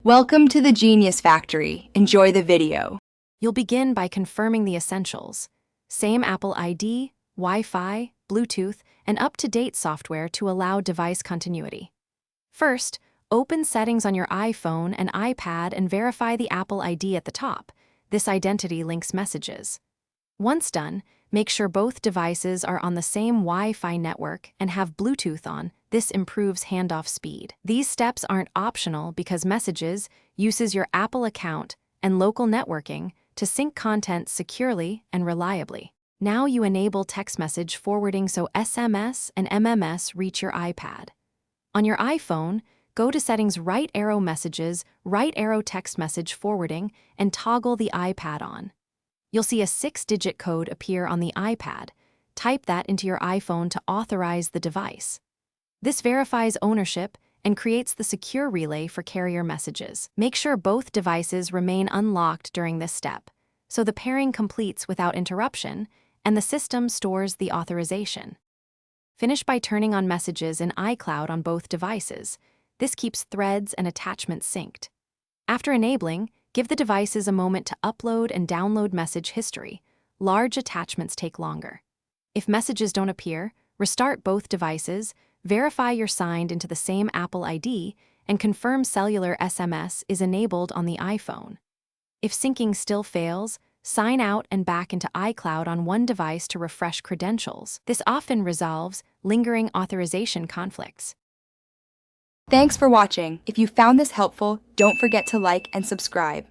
Welcome to the Genius Factory. Enjoy the video. You'll begin by confirming the essentials. Same Apple ID, Wi-Fi, Bluetooth, and up-to-date software to allow device continuity. First, open Settings on your iPhone and iPad and verify the Apple ID at the top. This identity links messages. Once done, make sure both devices are on the same Wi-Fi network and have Bluetooth on. This improves handoff speed. These steps aren't optional because Messages uses your Apple account and local networking to sync content securely and reliably. Now you enable text message forwarding so SMS and MMS reach your iPad. On your iPhone, go to Settings, right arrow Messages, right arrow text message forwarding, and toggle the iPad on. You'll see a 6-digit code appear on the iPad. Type that into your iPhone to authorize the device. This verifies ownership and creates the secure relay for carrier messages. Make sure both devices remain unlocked during this step, so the pairing completes without interruption and the system stores the authorization. Finish by turning on Messages in iCloud on both devices. This keeps threads and attachments synced. After enabling, give the devices a moment to upload and download message history. Large attachments take longer. If messages don't appear, restart both devices, verify you're signed into the same Apple ID, and confirm cellular SMS is enabled on the iPhone. If syncing still fails, sign out and back into iCloud on one device to refresh credentials. This often resolves lingering authorization conflicts. Thanks for watching. If you found this helpful, don't forget to like and subscribe.